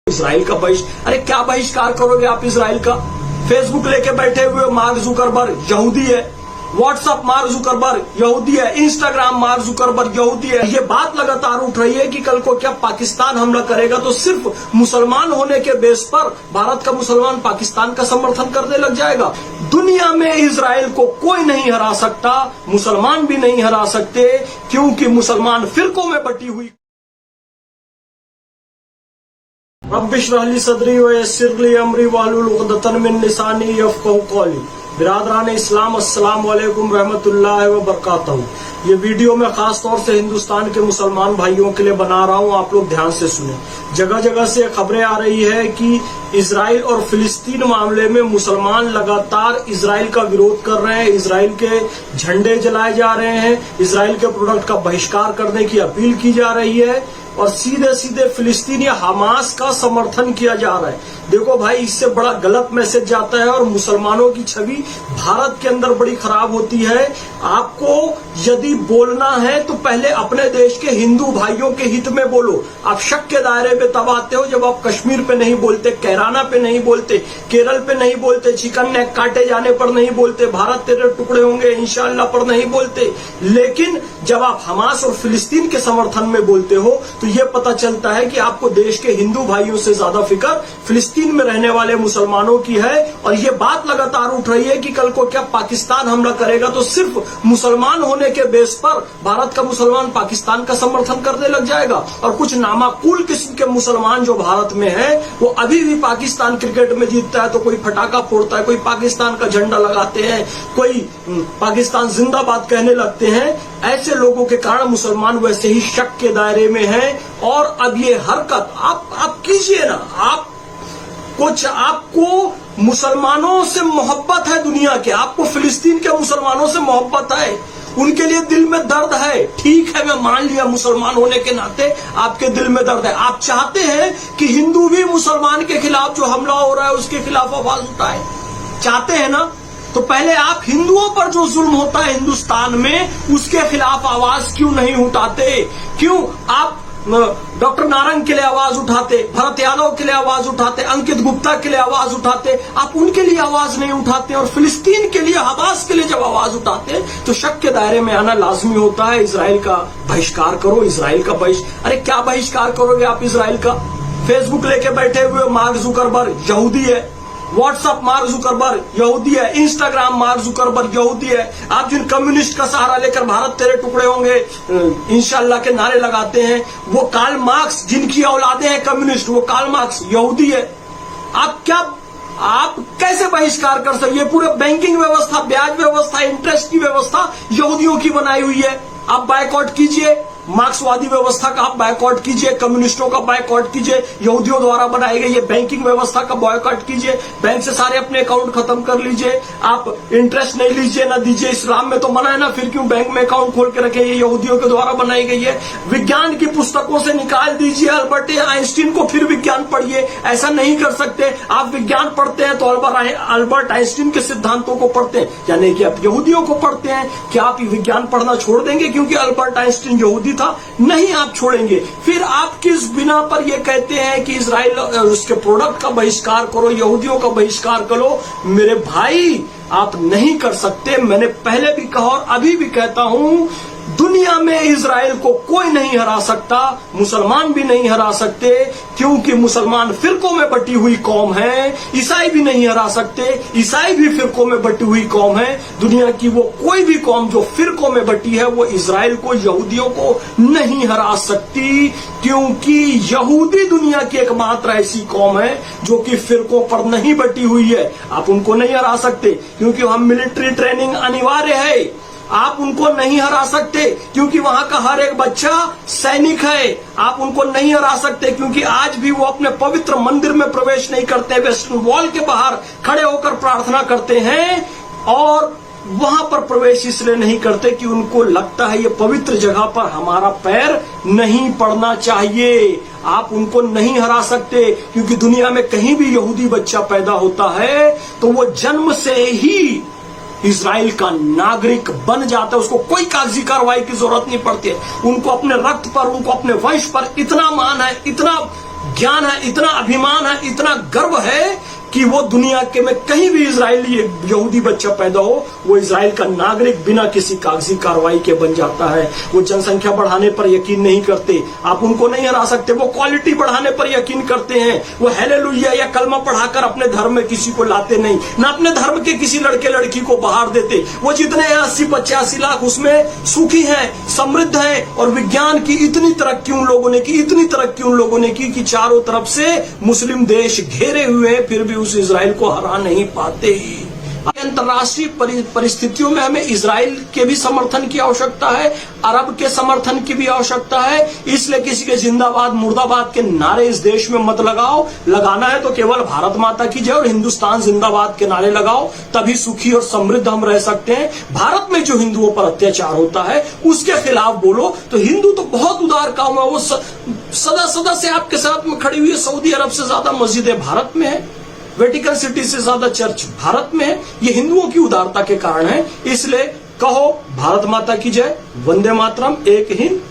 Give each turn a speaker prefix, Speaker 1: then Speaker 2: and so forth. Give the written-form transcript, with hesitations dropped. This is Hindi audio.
Speaker 1: इसराइल का अरे क्या बहिष्कार करोगे आप इसराइल का? फेसबुक लेके बैठे हुए मार्क जुकरबर्ग यहूदी है, व्हाट्सएप मार्क जुकरबर्ग यहूदी है, इंस्टाग्राम मार्क जुकरबर्ग यहूदी है। ये बात लगातार उठ रही है कि कल को क्या पाकिस्तान हमला करेगा तो सिर्फ मुसलमान होने के बेस पर भारत का मुसलमान पाकिस्तान का समर्थन करने लग जाएगा। दुनिया में इसराइल को कोई नहीं हरा सकता, मुसलमान भी नहीं हरा सकते, क्योंकि मुसलमान फिरकों में बटी हुई। रब्बि इश्रह ली सदरी व यस्सिर ली अमरी वाहलुल उक़दतन मिन लिसानी यफ़क़हू क़ौली। बिरादरान इस्लाम, अस्सलाम वालेकुम रहमतुल्लाहि व बरकातहू। ये वीडियो मैं खास तौर से हिंदुस्तान के मुसलमान भाइयों के लिए बना रहा हूं, आप लोग ध्यान से सुने। जगह जगह से खबरें आ रही है कि इसराइल और फिलिस्तीन मामले में मुसलमान लगातार इसराइल का विरोध कर रहे हैं, इसराइल के झंडे जलाए जा रहे हैं, इसराइल के प्रोडक्ट का बहिष्कार करने की अपील की जा रही है और सीधे सीधे फिलिस्तीनी हमास का समर्थन किया जा रहा है। देखो भाई, इससे बड़ा गलत मैसेज जाता है और मुसलमानों की छवि भारत के अंदर बड़ी खराब होती है। आपको यदि बोलना है तो पहले अपने देश के हिंदू भाइयों के हित में बोलो। आप शक के दायरे में तब आते हो जब आप कश्मीर पे नहीं बोलते, कैराना पे नहीं बोलते, केरल पे नहीं बोलते, चिकन नेक काटे जाने पर नहीं बोलते, भारत तेरे टुकड़े होंगे इंशाअल्लाह पर नहीं बोलते। लेकिन जब आप हमास और फिलिस्तीन के समर्थन में बोलते हो तो ये पता चलता है कि आपको देश के हिंदू भाइयों से ज्यादा फिक्र फिलिस्तीन में रहने वाले मुसलमानों की है। और ये बात लगातार उठ रही है कि कल को क्या पाकिस्तान हमला करेगा तो सिर्फ मुसलमान होने के बेस पर भारत का मुसलमान पाकिस्तान का समर्थन करने लग जाएगा। और कुछ नामाकूल किस्म के मुसलमान जो भारत में है वो अभी भी पाकिस्तान क्रिकेट में जीतता है तो कोई फटाका फोड़ता है, कोई पाकिस्तान का झंडा लगाते हैं, कोई पाकिस्तान जिंदाबाद कहने लगते हैं। ऐसे लोगों के कारण मुसलमान वैसे ही शक के दायरे में हैं। और अब ये हरकत आप कीजिए ना। आपको मुसलमानों से मोहब्बत है दुनिया के, आपको फिलिस्तीन के मुसलमानों से मोहब्बत है, उनके लिए दिल में दर्द है। ठीक है, मैं मान लिया मुसलमान होने के नाते आपके दिल में दर्द है। आप चाहते हैं कि हिंदू भी मुसलमान के खिलाफ जो हमला हो रहा है उसके खिलाफ आवाज उठाए, चाहते हैं ना? तो पहले आप हिंदुओं पर जो जुल्म होता है हिंदुस्तान में उसके खिलाफ आवाज क्यों नहीं उठाते? क्यों आप डॉक्टर नारंग के लिए आवाज उठाते, भरत यादव के लिए आवाज उठाते, अंकित गुप्ता के लिए आवाज उठाते, आप उनके लिए आवाज नहीं उठाते? और फिलिस्तीन के लिए, हमास के लिए जब आवाज उठाते तो शक के दायरे में आना लाजमी होता है। इसराइल का बहिष्कार करो, इसराइल का अरे क्या बहिष्कार करोगे आप इसराइल का? फेसबुक लेके बैठे हुए मार्क जुकरबर्ग यहूदी है, व्हाट्सएप मार्क जुकरबर्ग यहूदी है, इंस्टाग्राम मार्क जुकरबर्ग यहूदी है। आप जिन कम्युनिस्ट का सहारा लेकर भारत तेरे टुकड़े होंगे इंशाअल्लाह के नारे लगाते हैं, वो कार्ल मार्क्स जिनकी औलादे हैं कम्युनिस्ट, वो कार्ल मार्क्स यहूदी है। आप कैसे बहिष्कार कर सकते? ये पूरे बैंकिंग व्यवस्था, ब्याज व्यवस्था, इंटरेस्ट की व्यवस्था यहूदियों की बनाई हुई है। आप बायकॉट कीजिए, मार्क्सवादी व्यवस्था का आप बायकॉट कीजिए, कम्युनिस्टों का बायकॉट कीजिए, यहूदियों द्वारा बनाई गई ये बैंकिंग व्यवस्था का बायकॉट कीजिए, बैंक से सारे अपने अकाउंट खत्म कर लीजिए, आप इंटरेस्ट नहीं लीजिए ना दीजिए। इस्लाम में तो मना है ना, फिर क्यों बैंक में अकाउंट खोल के रखे? ये यहूदियों के द्वारा बनाई गई है। विज्ञान की पुस्तकों से निकाल दीजिए अल्बर्ट आइंस्टीन को, फिर विज्ञान पढ़िए। ऐसा नहीं कर सकते। आप विज्ञान पढ़ते हैं तो अल्बर्ट आइंस्टीन के सिद्धांतों को पढ़ते हैं, यानी कि आप यहूदियों को पढ़ते हैं। क्या आप विज्ञान पढ़ना छोड़ देंगे क्योंकि अल्बर्ट आइंस्टीन यहूदी था? नहीं, आप छोड़ेंगे। फिर आप किस बिना पर यह कहते हैं कि इसराइल उसके प्रोडक्ट का बहिष्कार करो, यहूदियों का बहिष्कार करो? मेरे भाई, आप नहीं कर सकते। मैंने पहले भी कहा और अभी भी कहता हूं, दुनिया में इसराइल को कोई नहीं हरा सकता, मुसलमान भी नहीं हरा सकते, क्योंकि मुसलमान फिरकों में बटी हुई कौम है। ईसाई भी नहीं हरा सकते, ईसाई भी फिरकों में बटी हुई कौम है। दुनिया की वो कोई भी कौम जो फिरकों में बटी है वो इसराइल को, यहूदियों को नहीं हरा सकती, क्योंकि यहूदी दुनिया की एकमात्र ऐसी कौम है जो कि फिरकों पर नहीं बटी हुई है। आप उनको नहीं हरा सकते क्योंकि वहां मिलिट्री ट्रेनिंग अनिवार्य है। आप उनको नहीं हरा सकते क्योंकि वहां का हर एक बच्चा सैनिक है। आप उनको नहीं हरा सकते क्योंकि आज भी वो अपने पवित्र मंदिर में प्रवेश नहीं करते, वेस्टर्न वॉल के बाहर खड़े होकर प्रार्थना करते हैं। और वहां पर प्रवेश इसलिए नहीं करते कि उनको लगता है ये पवित्र जगह पर हमारा पैर नहीं पड़ना चाहिए। आप उनको नहीं हरा सकते क्योंकि दुनिया में कहीं भी यहूदी बच्चा पैदा होता है तो वो जन्म से ही इसराइल का नागरिक बन जाता है। उसको कोई कागजी कार्रवाई की जरूरत नहीं पड़ती है। उनको अपने रक्त पर, उनको अपने वंश पर इतना मान है, इतना ज्ञान है, इतना अभिमान है, इतना गर्व है कि वो दुनिया के में कहीं भी इजरायली यहूदी बच्चा पैदा हो, वो इजराइल का नागरिक बिना किसी कागजी कार्रवाई के बन जाता है। वो जनसंख्या बढ़ाने पर यकीन नहीं करते, आप उनको नहीं हरा सकते। वो क्वालिटी बढ़ाने पर यकीन करते हैं। वो हालेलुया या कलमा पढ़ाकर अपने धर्म में किसी को लाते नहीं, ना अपने धर्म के किसी लड़के लड़की को बाहर देते। वो जितने 80-85 लाख उसमें सुखी हैं, समृद्ध हैं, और विज्ञान की इतनी तरक्की उन लोगों ने की, इतनी तरक्की उन लोगों ने की कि चारों तरफ से मुस्लिम देश घेरे हुए हैं, फिर भी उस इजराइल को हरा नहीं पाते ही। अंतरराष्ट्रीय परिस्थितियों में हमें इजराइल के भी समर्थन की आवश्यकता है, अरब के समर्थन की भी आवश्यकता है। इसलिए किसी के जिंदाबाद मुर्दाबाद के नारे इस देश में मत लगाओ। लगाना है तो केवल भारत माता की जय और हिंदुस्तान जिंदाबाद के नारे लगाओ, तभी सुखी और समृद्ध हम रह सकते हैं। भारत में जो हिंदुओं पर अत्याचार होता है उसके खिलाफ बोलो। तो हिंदू तो बहुत उदार काम है, वो सदा से आपके साथ में खड़ी हुई है। सऊदी अरब से ज्यादा मस्जिदें भारत में है, वेटिकन सिटी से ज्यादा चर्च भारत में है। ये हिंदुओं की उदारता के कारण है। इसलिए कहो भारत माता की जय, वंदे मातरम, एक हिंद।